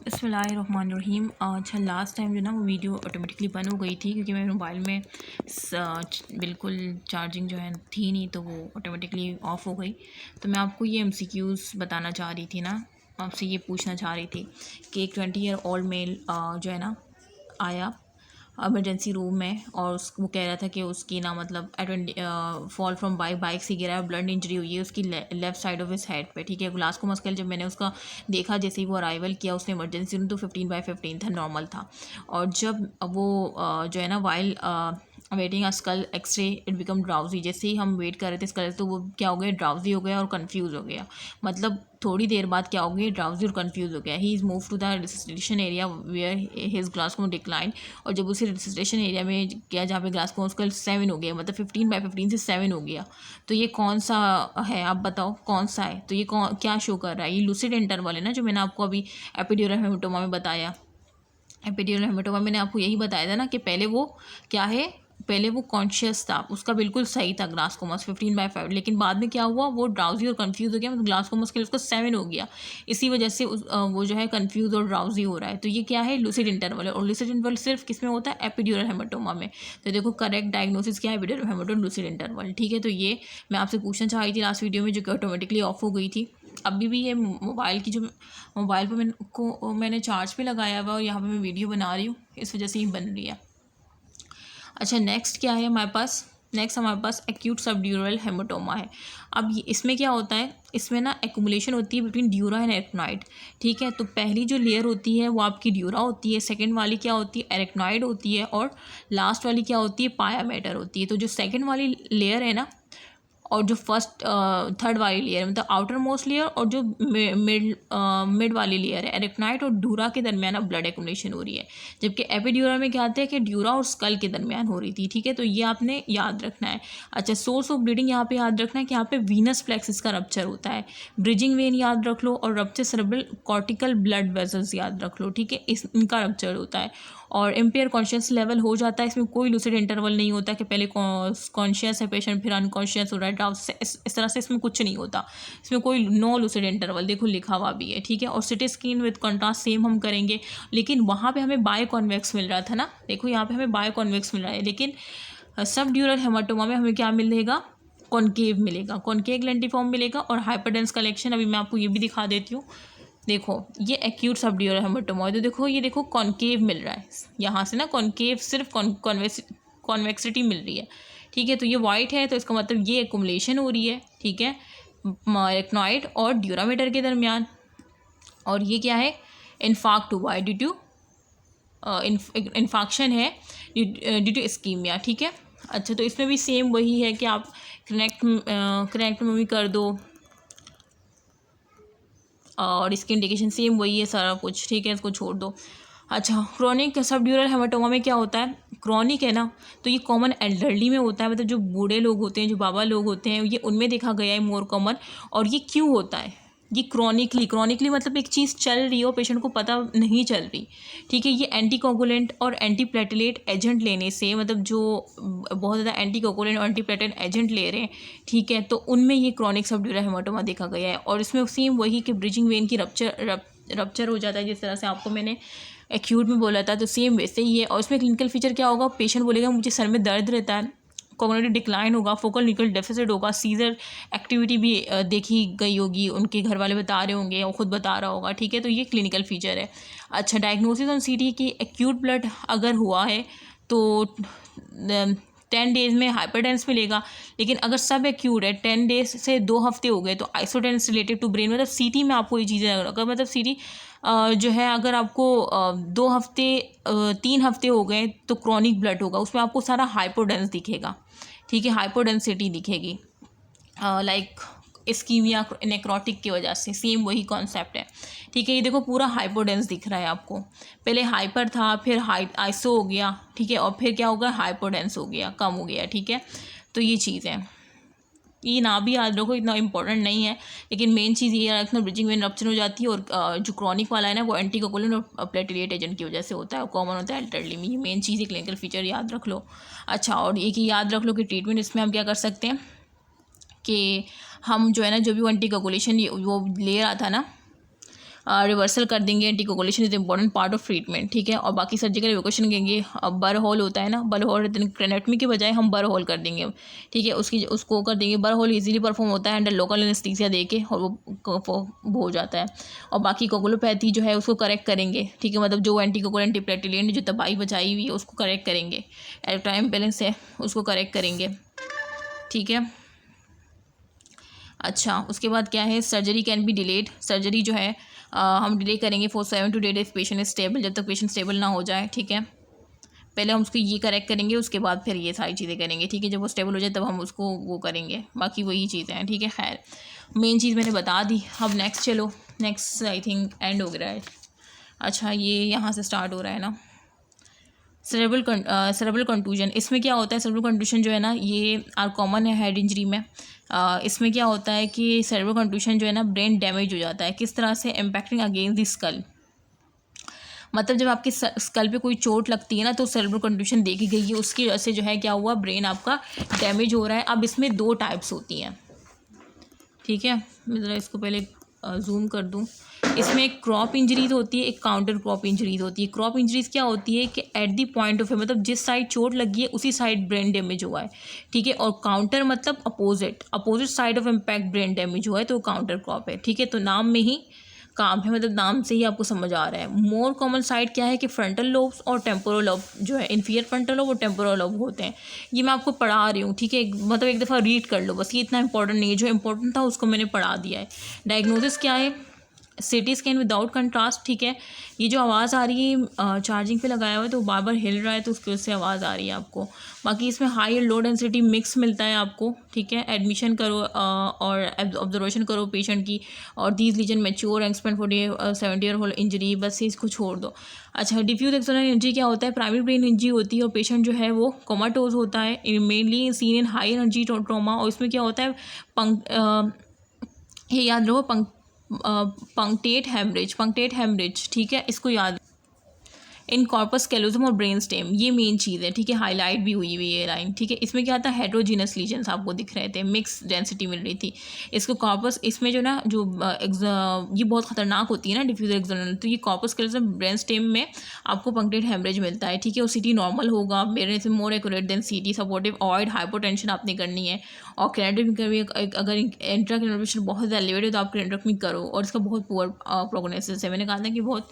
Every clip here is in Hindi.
बिस्मिल्लाहिर्रहमानिर्रहीम। अच्छा, लास्ट टाइम जो ना वो वीडियो ऑटोमेटिकली बंद हो गई थी क्योंकि मेरे मोबाइल में बिल्कुल चार्जिंग जो है थी नहीं, तो वो ऑटोमेटिकली ऑफ़ हो गई। तो मैं आपको ये MCQs बताना चाह रही थी ना, आपसे ये पूछना चाह रही थी कि एक 20 ईयर ओल्ड मेल जो है ना आया इमरजेंसी रूम में, और वो कह रहा था कि उसकी ना मतलब फॉल फ्रॉम बाइक से गिरा है, ब्लड इंजरी हुई है उसकी left side of his head पे। ठीक है, ग्लास को मस्कल जब मैंने उसका देखा, जैसे ही वो अराइवल किया उसने इमरजेंसी रूम, तो 15/15 था, नॉर्मल था। और जब वो जो है ना while waiting a skull x ray it become drowsy, जैसे ही हम वेट कर रहे थे स्कल, तो वो क्या हो गया, ड्राउजी हो गया और कंफ्यूज हो गया। मतलब थोड़ी देर बाद क्या हो गया, ड्राउजी और कंफ्यूज हो गया। He is move to the resuscitation area where his Glasgow coma decline. और जब उसे रिसस्टेशन एरिया में गया जहाँ पे ग्लासकोमा उसका 7 हो गया, मतलब 15/15 से 7 हो गया। तो ये कौन सा है, आप बताओ कौन सा है। तो ये क्या शो कर रहा है, ये लूसिड इंटरवल है ना, जो मैंने आपको अभी एपिड्यूरल हेमाटोमा में बताया। एपिड्यूरल हेमाटोमा मैंने आपको यही बताया था ना कि पहले वो क्या है, पहले वो कॉन्शियस था, उसका बिल्कुल सही था ग्लासकोमस 15/5, लेकिन बाद में क्या हुआ, वो ड्राउजी और कंफ्यूज हो गया, मतलब ग्लासकोमस के लिए उसका 7 हो गया। इसी वजह से वो जो है कंफ्यूज और ड्राउजी हो रहा है। तो ये क्या है, लूसिड इंटरवल है। और लूसिड इंटरवल सिर्फ किस में होता है, एपिड्यूरल हेमाटोमा में। तो देखो करेक्ट डायग्नोसिस क्या है, एपिड्यूरल हेमाटोमा लूसिड इंटरवल। ठीक है, तो ये मैं आपसे पूछना चाह रही थी लास्ट वीडियो में, जो कि ऑटोमेटिकली ऑफ हो गई थी। अभी भी ये मोबाइल की जो मोबाइल पर मैंने चार्ज पे लगाया हुआ और यहाँ पे मैं वीडियो बना रही हूँ, इस वजह से ही बन रही है। अच्छा, नेक्स्ट क्या है हमारे पास, नेक्स्ट हमारे पास एक्यूट सबड्यूरल हेमाटोमा है। अब इसमें क्या होता है, इसमें ना एक्यूमुलेशन होती है बिटवीन ड्यूरा एंड एरेक्नॉइड। ठीक है, तो पहली जो लेयर होती है वो आपकी ड्यूरा होती है, सेकंड वाली क्या होती है, एरेक्नॉइड होती है, और लास्ट वाली क्या होती है, पाया मैटर होती है। तो जो सेकंड वाली लेयर है ना, और जो फर्स्ट थर्ड वाली लेयर मतलब आउटर मोस्ट लेयर, और जो मिड वाली लेयर है एरेक्नॉइड और ड्यूरा के दरमियान अब ब्लड एक्युमुलेशन हो रही है। जबकि एपिड्यूरा में क्या आता है कि ड्यूरा और स्कल के दरमियान हो रही थी। ठीक है, तो ये आपने याद रखना है। अच्छा, सोर्स ऑफ ब्लीडिंग यहाँ पे याद रखना है कि यहाँ पे वीनस प्लेक्सिस का रप्चर होता है, ब्रिजिंग वेन याद रख लो, और rupture cerebral cortical blood vessels याद रख लो। ठीक है, इनका रप्चर होता है। और इम्पेयर कॉन्शियस लेवल हो जाता है, इसमें कोई लूसिड इंटरवल नहीं होता कि पहले कॉन्शियस है पेशेंट फिर अनकॉन्शियस हो रहा है, इस तरह से इसमें कुछ नहीं होता। इसमें कोई नो लूसिड इंटरवल देखो लिखा हुआ भी है। ठीक है, और CT scan with contrast same हम करेंगे, लेकिन वहाँ पे हमें बायो कॉन्वेक्स मिल रहा था ना, देखो यहाँ पे हमें बायो कॉन्वेक्स मिल रहा है, लेकिन सब ड्यूरल हेमाटोमा में हमें क्या मिलेगा, कॉन्केव मिलेगा, कॉन्केव लेंटिफॉर्म मिलेगा। और हाइपरडेंस कलेक्शन अभी मैं आपको ये भी दिखा देती हूँ। देखो ये एक्यूट सबड्यूरल हेमाटोमा है, तो देखो ये देखो कॉन्केव मिल रहा है यहाँ से ना, कॉन्केव सिर्फ कॉन्वेक्सिटी मिल रही है। ठीक है, तो ये वाइट है, तो इसका मतलब ये एक्युमुलेशन हो रही है। ठीक है, एरेक्नॉइड और ड्यूरामीटर के दरमियान। और ये क्या है, इन्फाक्ट हुआ है ड्यू टू इन्फाक्शन है ड्यू टू इस्कीमिया। ठीक है, अच्छा, तो इसमें भी सेम वही है कि आप कनेक्ट में भी कर दो, और इसकी इंडिकेशन सेम वही है सारा कुछ। ठीक है, इसको छोड़ दो। अच्छा, क्रोनिक सबड्यूरल हेमाटोमा में क्या होता है, क्रॉनिक है ना, तो ये कॉमन एल्डरली में होता है, मतलब जो बूढ़े लोग होते हैं, जो बाबा लोग होते हैं, ये उनमें देखा गया है मोर कॉमन। और ये क्यों होता है, ये क्रॉनिकली मतलब एक चीज़ चल रही हो, पेशेंट को पता नहीं चल रही। ठीक है, ये एंटीकोगुलेंट और एंटीप्लेटलेट एजेंट लेने से, मतलब जो बहुत ज़्यादा एंटीकोगुलेंट और एंटीप्लेटलेट एजेंट ले रहे हैं, ठीक है, तो उनमें ये क्रॉनिक सबड्यूरल हेमाटोमा देखा गया है। और इसमें सेम वही कि ब्रिजिंग वेन की रप्चर हो जाता है, जिस तरह से आपको मैंने एक्यूट में बोला था, तो सेम वैसे ही है। और इसमें क्लिनिकल फीचर क्या होगा, पेशेंट बोलेगा मुझे सर में दर्द रहता है, कॉग्निटिव डिक्लाइन होगा, फोकल न्यूक्लियर डेफिसिट होगा, सीजर एक्टिविटी भी देखी गई होगी, उनके घर वाले बता रहे होंगे, और ख़ुद बता रहा होगा। ठीक है, तो ये क्लिनिकल फीचर है। अच्छा, डायग्नोसिस ऑन सीटी की एक्यूट ब्लड अगर हुआ है तो 10 डेज़ में हाइपरटेंस मिलेगा, लेकिन अगर सब एक्यूट है 10 डेज से 2 हफ्ते हो गए तो आइसोटेंस रिलेटेड टू ब्रेन, मतलब सीटी में आपको ये चीज़ें अगर मतलब सीटी जो है अगर आपको 2 हफ्ते 3 हफ्ते हो गए तो क्रॉनिक ब्लड होगा, उसमें आपको सारा हाइपोडेंस दिखेगा। ठीक है, हाइपोडेंसिटी दिखेगी, लाइक इस्कीमिया नेक्रोटिक की वजह से, सेम वही कॉन्सेप्ट है। ठीक है, ये देखो पूरा हाइपोडेंस दिख रहा है आपको, पहले हाइपर था, फिर आइसो हो गया। ठीक है, और फिर क्या होगा, हाइपोडेंस हो गया, कम हो गया। ठीक है, तो ये चीज़ है, ये ना भी याद रखो, इतना इंपॉर्टेंट नहीं है, लेकिन मेन चीज़ ये रखना, ब्रिजिंग वेन रप्चर हो जाती है। और जो क्रॉनिक वाला है ना, वो एंटीकोगुलेंट और प्लेटलेट एजेंट की वजह से होता है, कॉमन होता है एल्डरली में। ये मेन चीज़ है, क्लिनिकल फीचर याद रख लो। अच्छा, और एक ही याद रख लो कि ट्रीटमेंट इसमें हम क्या कर सकते हैं कि हम जो है ना, जो भी एंटीकोगुलेशन वो ले रहा था ना, रिवर्सल कर देंगे। Anticoagulation is important part of treatment, ठीक है। और बाकी सर्जिकल इवोकेशन करेंगे। बर होल होता है ना, बर होल क्रेनेक्टमी के बजाय हम बर होल कर देंगे, ठीक है। उसको कर देंगे। बर होल ईजिली परफॉर्म होता है अंडर लोकल एनेस्थीसिया दे के, और वो हो जाता है। और बाकी कोगुलोपैथी जो है उसको करेक्ट करेंगे, ठीक है। मतलब जो एंटीकोगुलेंट एंटीप्लेटिलेंट जो तबाही बचाई हुई है उसको करेक्ट करेंगे। टाइम बैलेंस है उसको करेक्ट करेंगे, ठीक है। अच्छा, उसके बाद क्या है, surgery can be delayed. Surgery जो है हम डिले करेंगे for 7 to 8 days patient is stable, जब तक पेशेंट स्टेबल ना हो जाए, ठीक है। पहले हम उसको ये करेक्ट करेंगे, उसके बाद फिर ये सारी चीज़ें करेंगे, ठीक है। जब वो स्टेबल हो जाए तब हम उसको वो करेंगे, बाकी वही चीज़ें हैं, ठीक है। खैर, मेन चीज़ मैंने बता दी। अब नेक्स्ट चलो, नेक्स्ट आई थिंक एंड हो गया है। अच्छा, ये यहाँ से स्टार्ट हो रहा है ना, सेरेब्रल कंटूजन। इसमें क्या होता है, सेरेब्रल कंटूजन जो है ना, ये आर कॉमन है हेड इंजरी में। इसमें क्या होता है कि सेरेब्रल कंटूजन जो है ना, ब्रेन डैमेज हो जाता है। किस तरह से, इम्पैक्टिंग अगेंस्ट द स्कल। मतलब जब आपकी स्कल पे कोई चोट लगती है ना, तो सेरेब्रल कंटूजन देखी गई है, उसकी वजह से जो है क्या हुआ, ब्रेन आपका डैमेज हो रहा है। अब इसमें 2 टाइप्स होती हैं, ठीक है। मैं ज़रा इसको पहले जूम कर दूं। इसमें एक क्रॉप इंजरीज होती है, एक काउंटर क्रॉप इंजरीज होती है। क्रॉप इंजरीज क्या होती है कि एट द पॉइंट ऑफ, मतलब जिस साइड चोट लगी है उसी साइड ब्रेन डैमेज हुआ है, ठीक है। और काउंटर मतलब opposite side of impact brain damage हुआ है, तो काउंटर क्रॉप है, ठीक है। तो नाम में ही काम है, मतलब नाम से ही आपको समझ आ रहा है। मोर कॉमन साइड क्या है कि फ्रंटल लोब्स और टेम्पोरल लोब जो है, इन्फीरियर फ्रंटल लोब और टेम्पोरल लोब होते हैं। ये मैं आपको पढ़ा रही हूँ, ठीक है। मतलब एक दफ़ा रीड कर लो बस, ये इतना इंपॉर्टेंट नहीं है। जो इंपॉर्टेंट था उसको मैंने पढ़ा दिया है। डायग्नोसिस क्या है, सिटी स्कैन विदाउट कंट्रास्ट, ठीक है। ये जो आवाज़ आ रही है, चार्जिंग पे लगाया हुआ है तो बार बार हिल रहा है, तो उसकी वजह से आवाज़ आ रही है आपको। बाकी इसमें हाई और लो डेंसिटी मिक्स मिलता है आपको, ठीक है। एडमिशन करो और ऑब्जर्वेशन करो पेशेंट की, और these lesion mature expand 40-70 year whole injury, बस इसको छोड़ दो। अच्छा, डिफ्यूज एक्सटर्नल इंजरी क्या होता है, प्राइमरी ब्रेन इंजरी होती है और पेशेंट जो है वो कोमाटोज होता है, mainly seen in high energy trauma. और इसमें क्या होता है, ये याद रखो, पंक्टेट हेमरेज, ठीक है। इसको याद, इन कॉर्पस कैलोजम और ब्रेन स्टेम, ये मेन चीज़ है, ठीक है। हाईलाइट भी हुई हुई है लाइन, ठीक है। इसमें क्या था, हेट्रोजीनस लीजन्स आपको दिख रहे थे, मिक्स डेंसिटी मिल रही थी। इसको कॉर्पस, इसमें जो ना जो ये बहुत खतरनाक होती है ना डिफ्यूजर एक्सटर्नल, तो ये कॉर्पस कैलोजम ब्रेन स्टेम में आपको पंक्टेट हेमरेज मिलता है, ठीक है। और सीटी नॉर्मल होगा, मेरे से मोर एक्यूरेट देन सीटी। सपोर्टिव अवॉइड हाइपोटेंशन आपने करनी है। और क्रेनेक्टमी अगर इंट्राक्रेनियल बहुत एलिवेटेड है तो आप क्रेनेक्टमी करो, और इसका बहुत पुअर प्रोग्नोसिस है। मैंने कहा था कि बहुत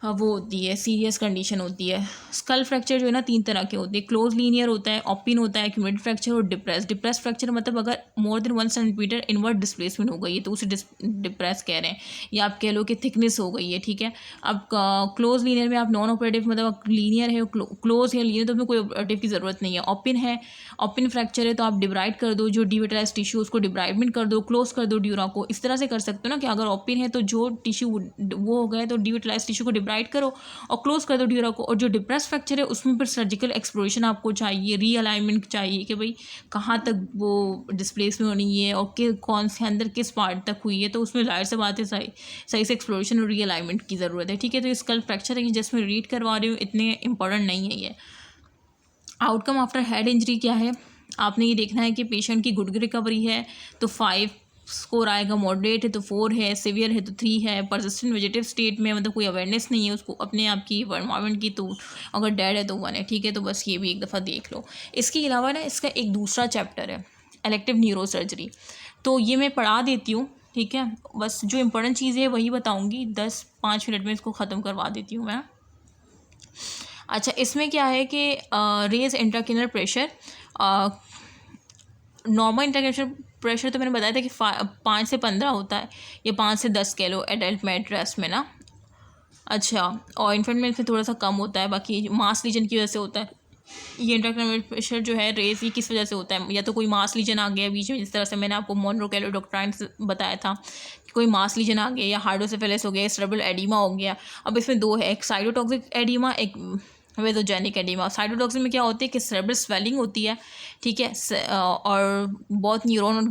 वो होती है, सीरियस कंडीशन होती है। स्कल फ्रैक्चर जो है ना 3 तरह के होते हैं, क्लोज लीनियर होता है, ओपिन होता है, एक्यूमुलेटेड फ्रैक्चर और डिप्रेस फ्रैक्चर। मतलब अगर more than 1 centimetre inward displacement हो गई है तो उसे डिप्रेस कह रहे हैं, या आप कह लो कि थिकनेस हो गई है, ठीक है। अब क्लोज लीनियर में आप नॉन ऑपरेटिव, मतलब लीनियर है क्लोज है लीनियर, तो उसमें कोई ऑपरेटिव की ज़रूरत नहीं है। ओपिन है, ओपिन फ्रैक्चर है तो आप डिब्राइड कर दो, जो डिविटलाइज टिश्यू उसको डिब्राइडमेंट कर दो, क्लोज कर दो ड्यूरा को। इस तरह से कर सकते हो ना, कि अगर ओपिन है तो जो टिश्यू वो हो गया तो डिविटलाइज टिश्यू को डिब्राइड करो और क्लोज कर दो ड्यूरा को। और जो डिप्रेस फ्रैक्चर है उसमें फिर सर्जिकल एक्सप्लोरेशन आपको चाहिए, रीअलाइनमेंट चाहिए कि भाई कहाँ तक वो डिस्प्लेसमेंट होनी है और कौन से अंदर किस पार्ट तक हुई है, तो उसमें जाहिर से बात है सही से एक्सप्लोरेशन और रीअलाइनमेंट की ज़रूरत है, ठीक है। तो ये स्कल फ्रैक्चर है, जिसमें रीड करवा रही हूँ, इतने इंपॉर्टेंट नहीं है ये। आउटकम आफ्टर हेड इंजरी क्या है, आपने ये देखना है कि पेशेंट की गुड रिकवरी है तो 5 स्कोर आएगा, मॉडरेट है तो 4 है, सिवियर है तो 3 है, परसिस्टेंट वेजेटिव स्टेट में मतलब कोई अवेयरनेस नहीं है उसको अपने आप की एनवायरनमेंट की, तो अगर डेड है तो 1 है, ठीक है। तो बस ये भी एक दफ़ा देख लो। इसके अलावा ना इसका एक दूसरा चैप्टर है, इलेक्टिव न्यूरो सर्जरी, तो ये मैं पढ़ा देती हूँ, ठीक है। बस जो इंपॉर्टेंट चीज़ है वही बताऊँगी, 10-5 मिनट में इसको ख़त्म करवा देती हूँ मैं। अच्छा, इसमें क्या है कि raise intracranial pressure, normal intracranial pressure तो मैंने बताया था कि 5 से 15 होता है, या 5 से 10 कह लो एडल्ट में एड्रेस में ना। अच्छा, और इन्फेंट में इसमें थोड़ा सा कम होता है, बाकी मास लीजन की वजह से होता है। ये इंट्राक्रेनियल प्रेशर जो है रेज, ये किस वजह से होता है, या तो कोई मास लीजन आ गया बीच में, जिस तरह से मैंने आपको मोनरो कैलोडोक्ट्राइन बताया था, कोई मास लीजन आ गया, या हाइड्रोसेफेलस हो गया, सेरेब्रल एडिमा हो गया। अब इसमें 2 है, एक साइटोटॉक्सिक एडिमा, एक वेदोजेनिक एडिमा। साइटोटॉक्सिक में क्या होती है कि सेरेब्रल स्वेलिंग होती है, ठीक है, और बहुत न्यूरॉन और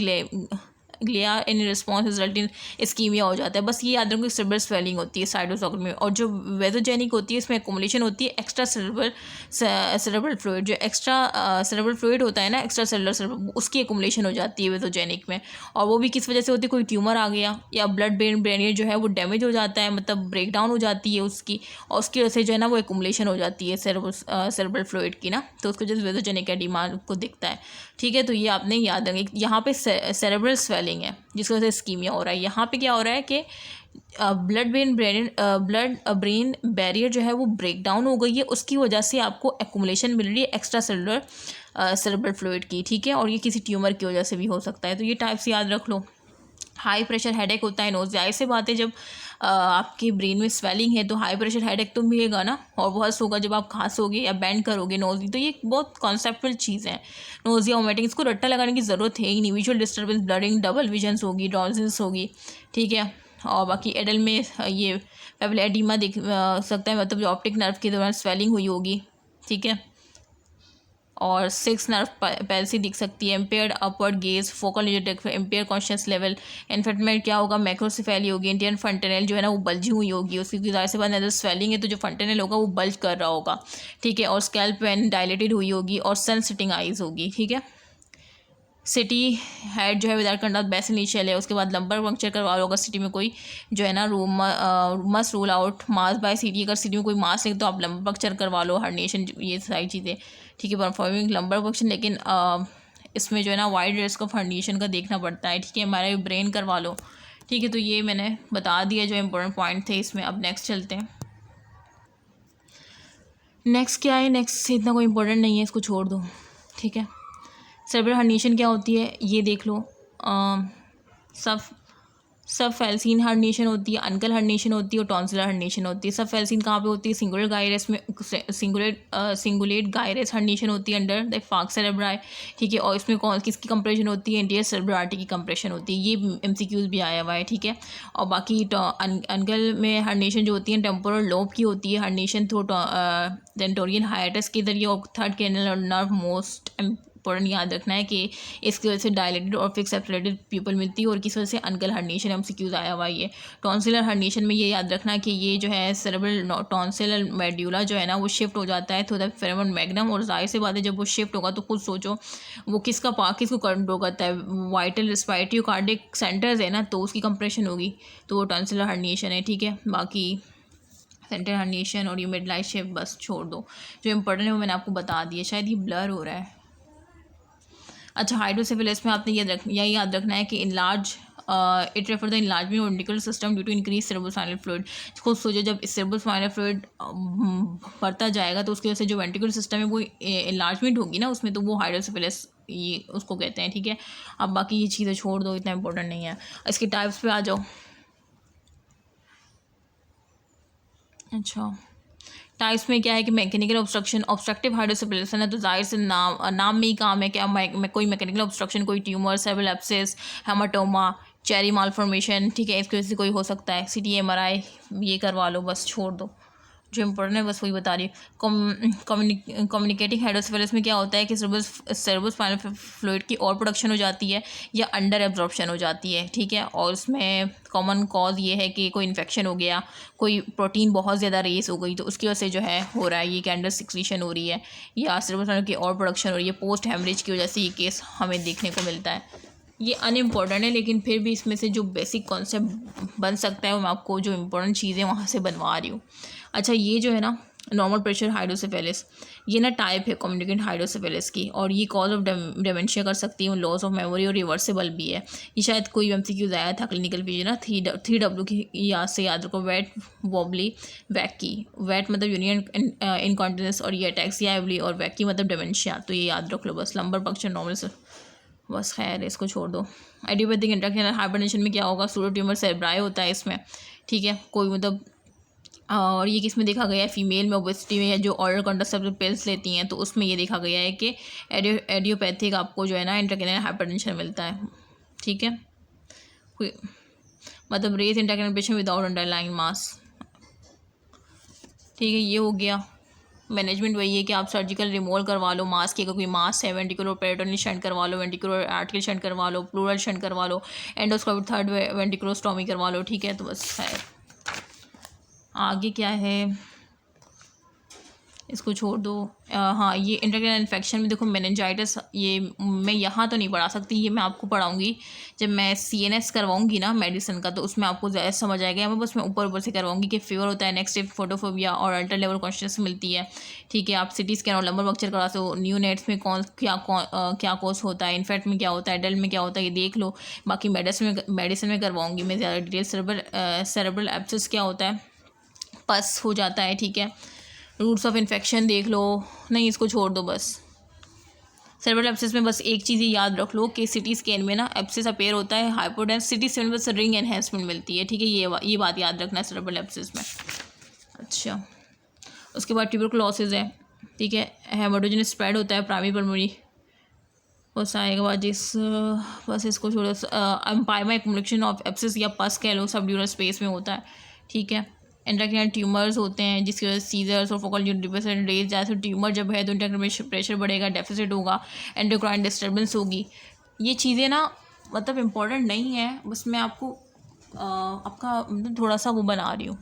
glia in response result in ischemia हो जाता है। बस ये याद रखो कि सेरेब्रल स्वेलिंग होती है साइटोसॉकेट में। और जो वेजोजेनिक होती है इसमें एक्युमुलेशन होती है एक्स्ट्रा सेरेब्रल फ्लूइड, जो एक्स्ट्रा सेरेब्रल फ्लूइड होता है ना, एक्स्ट्रा सेलुलर उसकी एक्युमुलेशन हो जाती है वेजोजेनिक में। और वो भी किस वजह से होती है, कोई ट्यूमर आ गया या ब्लड ब्रेन बैरियर जो है वो डैमेज हो जाता है, मतलब ब्रेक डाउन हो जाती है उसकी, और उसकी वजह से जो है ना वो एक्युमुलेशन हो जाती है सेरेब्रल फ्लूइड की ना, तो उसको जो वेजोजेनिक एडिमा को दिखता है। ठीक है, तो ये आपने याद रखें। यहाँ पे सेरेब्रल स्वेलिंग है जिसकी वजह से स्कीमिया हो रहा है। यहाँ पे क्या हो रहा है कि ब्लड ब्रेन बैरियर जो है वो ब्रेक डाउन हो गई है, उसकी वजह से आपको एक्युमुलेशन मिल रही है एक्स्ट्रा सेलुलर सेरेब्रल फ्लूइड की। ठीक है, और ये किसी ट्यूमर की वजह से भी हो सकता है, तो ये टाइप्स याद रख लो। हाई प्रेशर हेडेक होता है नोज, जाहिर सी बात है जब आपके ब्रेन में स्वेलिंग है तो हाई प्रेशर हेडेक तो मिलेगा ना, और बहुत होगा जब आप खांसोगे या बैंड करोगे नोज। तो ये बहुत कॉन्सेप्चुअल चीज़ है नोजिया वोमिटिंग, इसको रट्टा लगाने की ज़रूरत है ही नहीं। Visual disturbance, blooding, double visions होगी, ड्रॉजिंस होगी। ठीक है, और बाकी एडल में ये पेपिलर एडिमा दिख सकता है, मतलब जो ऑप्टिक नर्व के दौरान स्वेलिंग हुई होगी। ठीक है, और 6 नर्व पैल्सी दिख सकती है, impaired upward gauge, focal empire conscious level. Infect में क्या होगा, मैक्रोसेफेली होगी, इंडियन फंटेनल जो है ना वो बल्जी हुई होगी, उसकी ज़ाहिर से बाद अगर स्वेलिंग है तो जो फंटेनल होगा वो बल्ज कर रहा होगा। ठीक है, और स्कैल्प वेन डायलेटेड हुई होगी, और सन सिटिंग आइज होगी। ठीक है, सिटी हेड जो है विदाउट कंडक्ट बेस्ट इनिशियल है, उसके बाद लंबर पंक्चर करवा लो अगर सिटी में कोई जो है ना must rule out mass by city, अगर सिटी में कोई मास है तो आप लंबर पंक्चर करवा लो, हर्निएशन, ये सारी चीज़ें। ठीक है, परफॉर्मिंग लंबर पंक्चर, लेकिन इसमें जो है ना वाइड रिस्क ऑफ हर्निएशन का देखना पड़ता है। ठीक है, हमारा ब्रेन करवा लो। ठीक है, तो ये मैंने बता दिया जो इंपॉर्टेंट पॉइंट थे इसमें। अब नेक्स्ट चलते हैं। नेक्स्ट क्या है, नेक्स्ट इतना कोई इंपॉर्टेंट नहीं है, इसको छोड़ दो। ठीक है, सेरेब्रल हर्निएशन क्या होती है ये देख लो। सब फैल्सीन हर्निएशन होती है, अनकल हर्निएशन होती है, और टॉन्सिलर हर्निएशन होती है। सब फैल्सीन कहाँ पे होती है, सिंगुलर गायरस में, सिंगुलेट गायरस हर्निएशन होती है अंडर द फार्क सेरेब्राई। ठीक है, और इसमें किसकी कंप्रेशन होती है, इंटीरियर सेरेब्रल की कंप्रेशन होती है। ये MCQs भी आया हुआ है। ठीक है, और बाकी अनकल में हर्निएशन जो होती है टेम्पोरल लोब की होती है, हर्निएशन थ्रू डेंटोरियन हाइटस के जरिए, और third cranial nerve most important याद रखना है कि इसकी वजह से डायलेटेड और फिक्स एब्सोलेटेड पीपल मिलती है, और किस वजह से अनकल हर्निएशन MCQs आया हुआ है। ये टॉन्सिलर हर्निएशन में ये याद रखना है कि ये जो है सेरेब्रल टॉन्सिलर मेड्यूला जो है ना वो शिफ्ट हो जाता है थ्रू द फोरामेन मैग्नम, और जाहिर सी बात है जब वो शिफ्ट होगा तो खुद सोचो वो किसको कंट्रोल करता है, वाइटल रेस्पिरेटरी कार्डियक सेंटर्स है ना, तो उसकी कंप्रेशन होगी, तो वो टॉन्सिलर हर्निएशन है। ठीक है, बाकी सेंटर हर्निएशन और ये मिड लाइट शिफ्ट बस छोड़ दो, जो इंपॉर्टेंट है वो मैंने आपको बता दिया। शायद ये ब्लर हो रहा है। अच्छा, हाइड्रोसेफेलस में आपने यही याद रखना है कि enlarge it refer the enlargement ventricular system due to increase cerebrospinal fluid. खुद सोचो जब सेरेब्रोस्पाइनल फ्लूइड बढ़ता जाएगा तो उसकी वजह से जो वेंट्रिकुलर सिस्टम है वो इनलार्जमेंट होगी ना उसमें, तो वो हाइड्रोसेफेलस ये उसको कहते हैं। ठीक है, अब बाकी ये चीज़ें छोड़ दो, इतना इंपॉर्टेंट नहीं है। इसके टाइप्स पे आ जाओ। अच्छा, टाइप्स में क्या है कि मैकेनिकल ऑब्स्ट्रक्शन, ऑब्स्ट्रक्टिव हाइड्रोसेफेलस है ना, तो जाहिर से नाम में ही काम है क्या, कोई मैकेनिकल ऑब्स्ट्रक्शन, कोई tumour, cerebral abscess, haematoma, cherry malformation. ठीक है, इसकी वजह से कोई हो सकता है। CT MRI ये करवा लो, बस छोड़ दो, जो इम्पोर्टेंट है बस वही बता रही हूँ। कम्युनिकेटिंग हाइड्रोसेफेलस में क्या होता है कि सेरेब्रोस्पाइनल फ्लूइड की और प्रोडक्शन हो जाती है या अंडर एब्जॉर्प्शन हो जाती है। ठीक है, और उसमें कॉमन कॉज ये है कि कोई इन्फेक्शन हो गया, कोई प्रोटीन बहुत ज़्यादा रेस हो गई, तो उसकी वजह से जो है हो रहा है ये कैंडर सिक्रीशन हो रही है, या सेरेब्रोस्पाइनल की और प्रोडक्शन हो रही है। पोस्ट हेमरेज की वजह से ये केस हमें देखने को मिलता है। ये अनइम्पॉर्टेंट है, लेकिन फिर भी इसमें से जो बेसिक कॉन्सेप्ट बन सकता है वो मैं आपको जो इम्पोर्टेंट चीज़ें वहाँ से बनवा रही हूँ। अच्छा, ये जो है ना नॉर्मल प्रेशर हाइड्रोसेफेलस, ये ना टाइप है कम्युनिकेट हाइड्रोसेफेलस की, और ये कॉज ऑफ डेमेंशिया कर सकती है, लॉस ऑफ मेमोरी, और रिवर्सिबल भी है। ये शायद कोई MCQ आया था क्लिनिकल पेज ना, 3W की याद रखो, वेट वॉबली वैकी, वेट मतलब यूनियन इनकॉन्टिनेंस, और ये अटैक्सिया एवली, और वैकी मतलब डेमेंशिया, तो ये याद रख लो बस। लंबर पंक्चर नॉर्मल से बस, खैर इसको छोड़ दो। एडियोपैथिक इंट्राक्रैनियल हाइपरटेंशन में क्या होगा, सूडो ट्यूमर सेरेब्राई होता है इसमें। ठीक है, कोई मतलब और ये किस में देखा गया है, फीमेल में ओबेसिटी में, या जो ऑरल कॉन्ट्रासेप्टिव पिल्स लेती हैं तो उसमें ये देखा गया है कि एडियोपैथिक आपको जो है ना इंट्राक्रैनियल हाइपरटेंशन मिलता है। ठीक है, कोई मतलब raised intracranial patient without underlying mass. ठीक है, ये हो गया। मैनेजमेंट वही है कि आप सर्जिकल रिमूवल करवा लो, मास की कोई मास है, वेंटिकुलर पेरिटोनियल शंट करवा लो, वेंटिकुलर आर्टिकल शंट करवा लो, प्लूरल शंट करवा लो, एंडोस्कोपी थर्ड वेंटिकुलोस्टॉमी करवा लो, ठीक है। तो बस है, आगे क्या है इसको छोड़ दो। हाँ, ये इंटरक्रेनियल इन्फेक्शन में देखो मेनिंजाइटिस, ये मैं यहाँ तो नहीं पढ़ा सकती, ये मैं आपको पढ़ाऊँगी जब मैं CNS करवाऊँगी ना मेडिसिन का, तो उसमें आपको ज़्यादा समझ आएगा। मैं बस मैं ऊपर ऊपर से करवाऊँगी कि फीवर होता है, नेक्स्ट डे फोटोफोबिया और अल्टर लेवल कॉन्शियस मिलती है, ठीक है। आप CT स्कैन और लंबर पक्चर करा सो, न्यू नेट्स में क्या कॉज होता है, इन्फेक्ट में क्या होता है, एडल्ट में क्या होता है, ये देख लो। बाकी मेडिसिन में करवाऊँगी मैं ज़्यादा डिटेल। सेरेब्रल एब्सेस क्या होता है, पस हो जाता है, ठीक है। रूट्स ऑफ इन्फेक्शन देख लो, नहीं इसको छोड़ दो बस। सेरेब्रल एब्सेस में बस एक चीज़ याद रख लो कि CT स्कैन में ना एब्सेस अपेयर होता है, हाइपोडेंस CT स्कैन में बस रिंग एनहेंसमेंट मिलती है, ठीक है। ये बात याद रखना है सेरेब्रल एब्सेस में। अच्छा, उसके बाद ट्यूबरकुलोसिस है, ठीक है। हेमाटोजेनिक स्प्रेड होता है प्राइमरी पल्मोनरी, बस आएगा बाद बस इसको छोड़ो। एम्पायमा एक्युमुलेशन ऑफ एब्सेस या पस कह लो, सबड्यूरल स्पेस में होता है, ठीक है। इंट्राक्रैनियल ट्यूमर्स होते हैं जिसकी वजह से सीजर्स और फोकल न्यूरोडिप्रेशन रेज, जैसे ट्यूमर जब है तो इंट्राक्रैनियल प्रेशर बढ़ेगा, डेफिसिट होगा, एंडोक्राइन डिस्टर्बेंस होगी। ये चीज़ें ना मतलब इम्पोर्टेंट नहीं है, बस मैं आपको आपका मतलब थोड़ा सा वो बना रही हूँ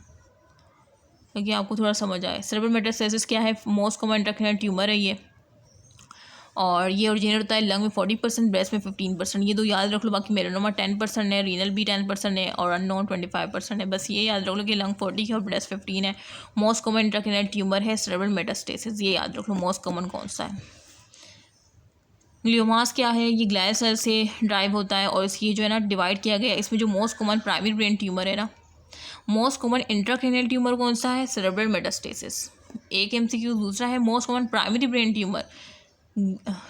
ताकि आपको थोड़ा समझ आए। सेरेब्रल मेटास्टेसिस क्या है, मोस्ट कॉमन इंट्राक्रैनियल ट्यूमर है ये, और ये ओरिजिनेट होता है लंग में 40%, ब्रेस्ट में 15%। ये दो याद रख लो। बाकी मेलानोमा 10% है, रीनल भी 10% है, और अननोन 25% है। बस ये याद रख लो कि लंग 40 है और ब्रेस्ट 15 है। मोस्ट कॉमन इंट्राक्रैनियल ट्यूमर है सेरेब्रल मेटास्टेसिस, ये याद रख लो मोस्ट कॉमन कौन सा है। ग्लियोमास क्या है, ये ग्लायल सेल से ड्राइव होता है, और इसकी जो है ना डिवाइड किया गया है। इसमें जो most common primary brain tumour है ना, मोस्ट कॉमन इंट्राक्रैनियल ट्यूमर कौन सा है, सेरेब्रल मेटास्टेसिस। एक MCQ। दूसरा है most common primary brain tumour,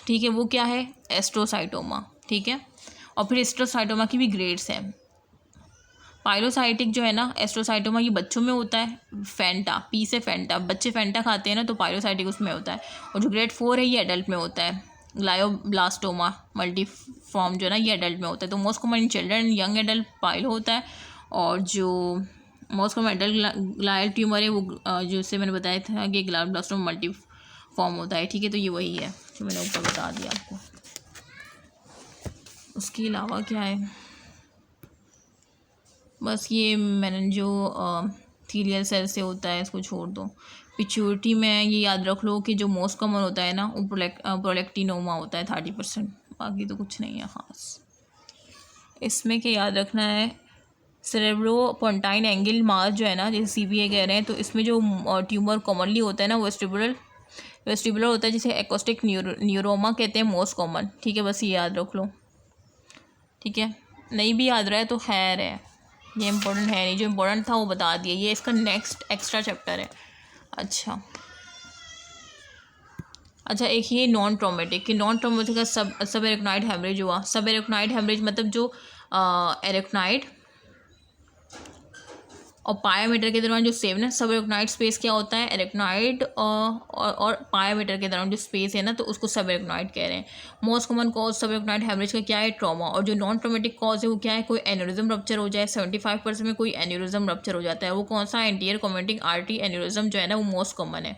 ठीक है, वो क्या है, एस्ट्रोसाइटोमा, ठीक है। और फिर एस्ट्रोसाइटोमा की भी ग्रेड्स हैं। पाइलोसाइटिक जो है ना एस्ट्रोसाइटोमा, ये बच्चों में होता है, फैंटा, पी से फैंटा, बच्चे फैंटा खाते हैं ना तो पाइलोसाइटिक उसमें होता है। और जो ग्रेड 4 है ये एडल्ट में होता है। ग्लायोब्लास्टोमा मल्टीफॉर्म जो है ना ये एडल्ट में होता है। तो most common in children young adult pilo होता है, और जो most common adult glial tumour है वो जैसे मैंने बताया था कि ग्लायोब्लास्टोमा मल्टीफॉर्म होता है, ठीक है। तो ये वही है जो मैंने ऊपर बता दिया आपको। उसके अलावा क्या है, बस ये मैंने जो थीलियल सेल से होता है इसको छोड़ दो। पिट्यूटरी में ये याद रख लो कि जो मोस्ट कॉमन होता है ना वो प्रोलेक्टिनोमा होता है 30%। बाकी तो कुछ नहीं है ख़ास। इसमें क्या याद रखना है, सेरेब्रोपोंटाइन एंगल मास जो है ना, जैसे CPA कह रहे हैं, तो इसमें जो ट्यूमर कॉमनली होता है ना वेस्टिबुलर होता है, जिसे एक्रोस्टिक न्यूरोमा कहते हैं मोस्ट कॉमन, ठीक है। बस ये याद रख लो, ठीक है। नहीं भी याद रहा है तो खैर है, ये इम्पोर्टेंट है नहीं, जो इम्पोर्टेंट था वो बता दिया। ये इसका नेक्स्ट एक्स्ट्रा चैप्टर है। अच्छा, एक ये नॉन ट्रॉमेटिक कि नॉन ट्रॉमेटिक का सब एरेक्नॉइड हेमरेज हुआ। सब एरेक्नॉइड हेमरेज मतलब जो एरेक्नॉइड और पायामीटर के दौरान जो सेवन है, सब एरेक्नॉइड स्पेस क्या होता है, एरेक्नॉइड और पायामीटर के दौरान जो स्पेस है ना, तो उसको सब एरेक्नॉइड कह रहे हैं। मोस्ट कॉमन कॉज सब एरेक्नॉइड हेमरेज का क्या है, ट्रॉमा। और जो नॉन ट्रॉमेटिक कॉज है वो क्या है, कोई एन्यूरिज्म रप्चर हो जाए, 75% में कोई एन्यूरिज्म रप्चर हो जाता है। वो कौन सा, एंटीरियर कमेंटिंग आर्टरी एन्यूरिज्म जो है ना वो मोस्ट कॉमन है।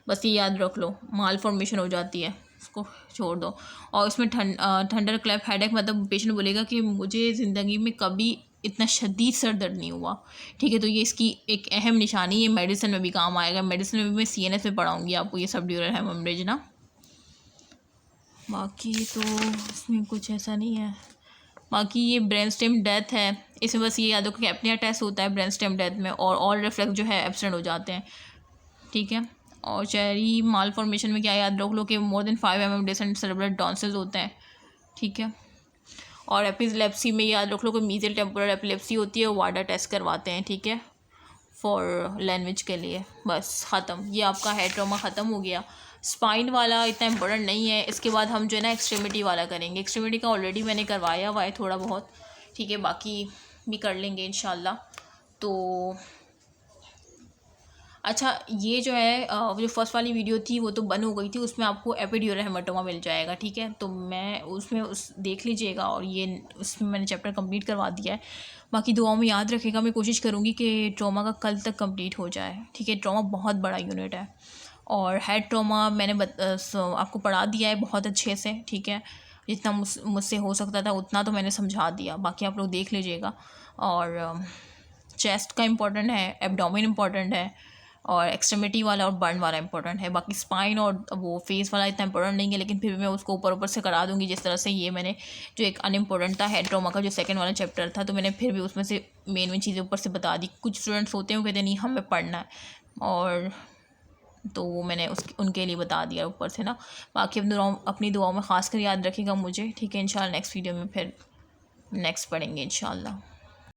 बस ये याद रख लो। माल फॉर्मेशन हो जाती है, इसको छोड़ दो। और इसमें थंडर क्लैप हेडेक मतलब पेशेंट बोलेगा कि मुझे ज़िंदगी में कभी इतना शदीद सर दर्द नहीं हुआ, ठीक है। तो ये इसकी एक अहम निशानी है, मेडिसिन में भी काम आएगा। मेडिसिन में भी मैं CNS में पढ़ाऊँगी आपको ये सबड्यूरल हेमरेज ना। बाकी तो इसमें कुछ ऐसा नहीं है। बाकी ये ब्रेन स्टेम डेथ है, इसमें बस ये याद रखो कि एपनिया टेस्ट होता है ब्रेन स्टेम डेथ में, और ऑल रिफ्लेक्स जो है एब्सेंट हो जाते हैं, ठीक है। और चेरी माल फॉर्मेशन में क्या याद रख लो कि more than 5 mm descent cerebral tonsils होते हैं, ठीक है। और एपिलेप्सी में याद रख लो कि मीजल टेम्पोरल एपिलेप्सी होती है, वाडा टेस्ट करवाते हैं, ठीक है, फॉर लैंग्वेज के लिए। बस ख़त्म, ये आपका हेड ट्रॉमा ख़त्म हो गया। स्पाइन वाला इतना इम्पोर्टेंट नहीं है। इसके बाद हम जो है ना एक्सट्रीमिटी वाला करेंगे। एक्सट्रीमिटी का ऑलरेडी मैंने करवाया हुआ है थोड़ा बहुत, ठीक है, बाकी भी कर लेंगे इंशाल्लाह। तो अच्छा, ये जो है जो फर्स्ट वाली वीडियो थी वो तो बंद हो गई थी, उसमें आपको एपिड्यूरल हेमाटोमा मिल जाएगा, ठीक है। तो मैं उसमें देख लीजिएगा, और ये उसमें मैंने चैप्टर कंप्लीट करवा दिया है। बाकी दुआओं में याद रखेगा, मैं कोशिश करूँगी कि ट्रॉमा का कल तक कंप्लीट हो जाए, ठीक है। ट्रॉमा बहुत बड़ा यूनिट है, और हेड ट्रॉमा मैंने आपको पढ़ा दिया है बहुत अच्छे से, ठीक है। जितना मुझसे हो सकता था उतना तो मैंने समझा दिया, बाकी आप लोग देख लीजिएगा। और चेस्ट का इम्पोर्टेंट है, एब्डोमेन इम्पोर्टेंट है, और एक्सट्रीमिटी वाला और बर्न वाला इंपॉर्टेंट है। बाकी स्पाइन और वो फेस वाला इतना इंपॉर्टेंट नहीं है, लेकिन फिर भी मैं उसको ऊपर ऊपर से करा दूंगी। जिस तरह से ये मैंने जो एक अनइम्पोर्टेंट था हेड ट्रॉमा का जो सेकंड वाला चैप्टर था, तो मैंने फिर भी उसमें से मेन चीज़ें ऊपर से बता दी। कुछ स्टूडेंट्स होते हैं वो कहते नहीं हमें पढ़ना है, और तो वो मैंने उनके लिए बता दिया ऊपर से ना। बाकी अपनी दुआओं में ख़ास कर याद रखिएगा मुझे, ठीक है। इंशाल्लाह नेक्स्ट वीडियो में फिर नेक्स्ट पढ़ेंगे इंशाल्लाह।